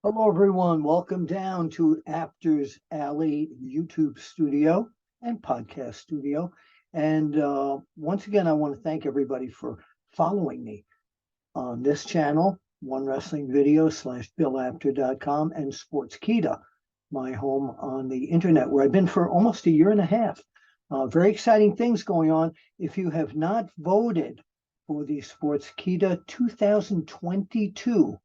Hello, everyone. Welcome down to Aptors Alley YouTube studio and podcast studio. And once again, I want to thank everybody for following me on this channel, One Wrestling Video /BillApter.com and Sportskeeda, my home on the internet, where I've been for almost a year and a half. Very exciting things going on. If you have not voted for the Sportskeeda 2022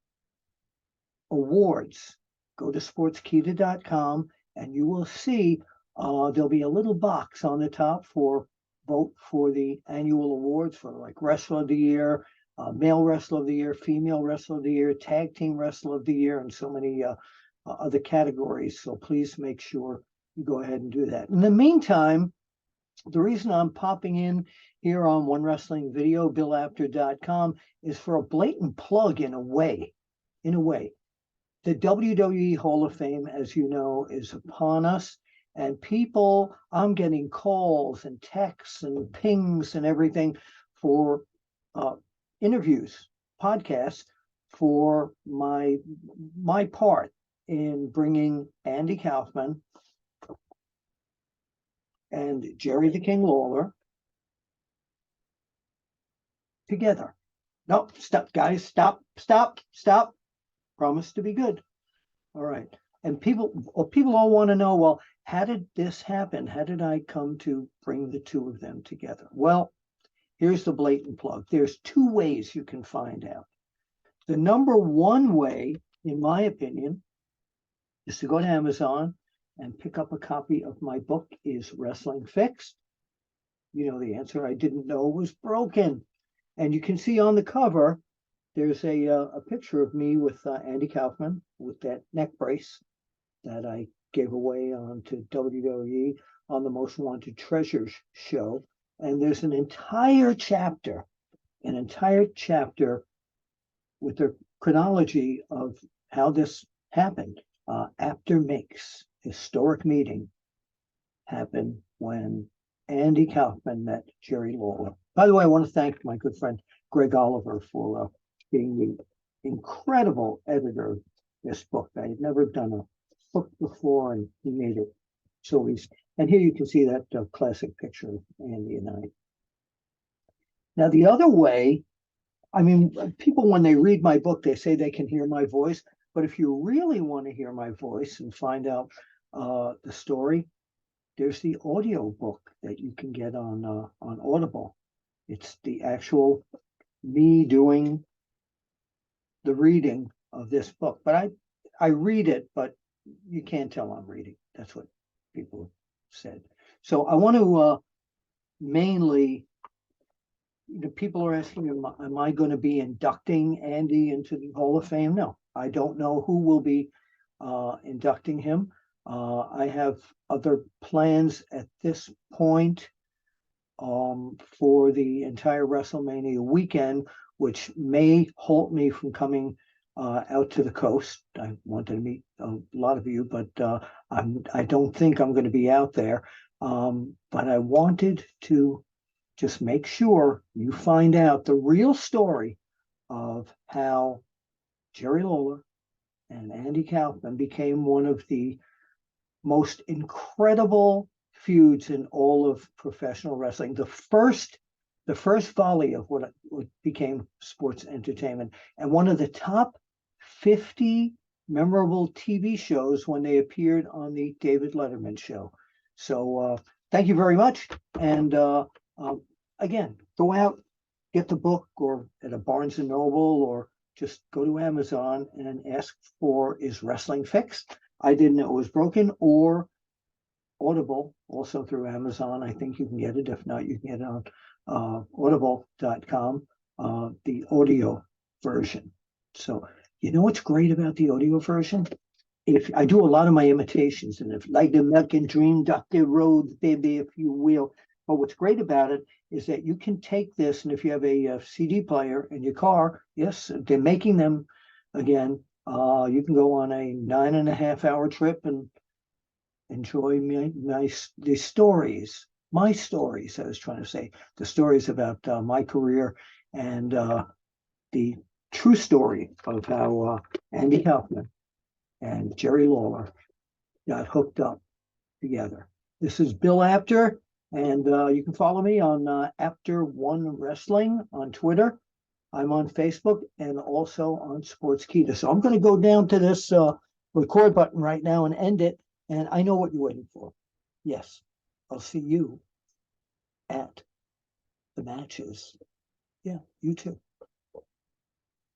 awards, go to sportskeeda.com and you will see there'll be a little box on the top for vote for the annual awards for like Wrestler of the Year, Male Wrestler of the Year, Female Wrestler of the Year, Tag Team Wrestler of the Year, and so many other categories. So please make sure you go ahead and do that. In the meantime, the reason I'm popping in here on One Wrestling Video, BillApter.com, is for a blatant plug in a way. The WWE Hall of Fame, as you know, is upon us. And people, I'm getting calls and texts and pings and everything for interviews, podcasts for my part in bringing Andy Kaufman and Jerry the King Lawler together. No, stop, guys, stop. Promise to be good. All right. And people all want to know, well, how did this happen? How did I come to bring the two of them together? Well, here's the blatant plug. There's two ways you can find out. The number one way, in my opinion, is to go to Amazon and pick up a copy of my book, Is Wrestling Fixed? You know the answer. I didn't know it was broken. And you can see on the cover, there's a picture of me with Andy Kaufman with that neck brace that I gave away on to WWE on the Most Wanted Treasures show. And there's an entire chapter with the chronology of how this happened. Apter Makes historic meeting happened when Andy Kaufman met Jerry Lawler. By the way, I want to thank my good friend Greg Oliver for being the incredible editor of this book. I had never done a book before, and he made it so easy. And here you can see that classic picture of Andy and I. Now, the other way, I mean, people, when they read my book, they say they can hear my voice. But if you really want to hear my voice and find out the story, there's the audio book that you can get on Audible. It's the actual me doing the reading of this book. But I read it, but you can't tell I'm reading. That's what people said. So I want to mainly, people are asking, am I going to be inducting Andy into the Hall of Fame? No, I don't know who will be inducting him. I have other plans at this point for the entire WrestleMania weekend, which may halt me from coming out to the coast. I wanted to meet a lot of you, but I don't think I'm going to be out there. But I wanted to just make sure you find out the real story of how Jerry Lawler and Andy Kaufman became one of the most incredible feuds in all of professional wrestling. The first volley of what became sports entertainment, and one of the top 50 memorable TV shows when they appeared on the David Letterman show. So thank you very much. And again, go out, get the book, or at a Barnes & Noble, or just go to Amazon and ask for Is Wrestling Fixed? I didn't know it was broken, or Audible, also through Amazon. I think you can get it. If not, you can get it on audible.com, the audio version. So, you know what's great about the audio version? If I do a lot of my imitations, and if like the American Dream, Dr. Rhodes, baby, if you will. But what's great about it is that you can take this, and if you have a CD player in your car, yes, they're making them again. You can go on a 9.5-hour trip and enjoy the stories, my stories, I was trying to say, the stories about my career and the true story of how Andy Kaufman and Jerry Lawler got hooked up together. This is Bill Apter, and you can follow me on Apter One Wrestling on Twitter. I'm on Facebook and also on Sportskeeda. So I'm going to go down to this record button right now and end it. And I know what you're waiting for. Yes, I'll see you at the matches. Yeah, you too.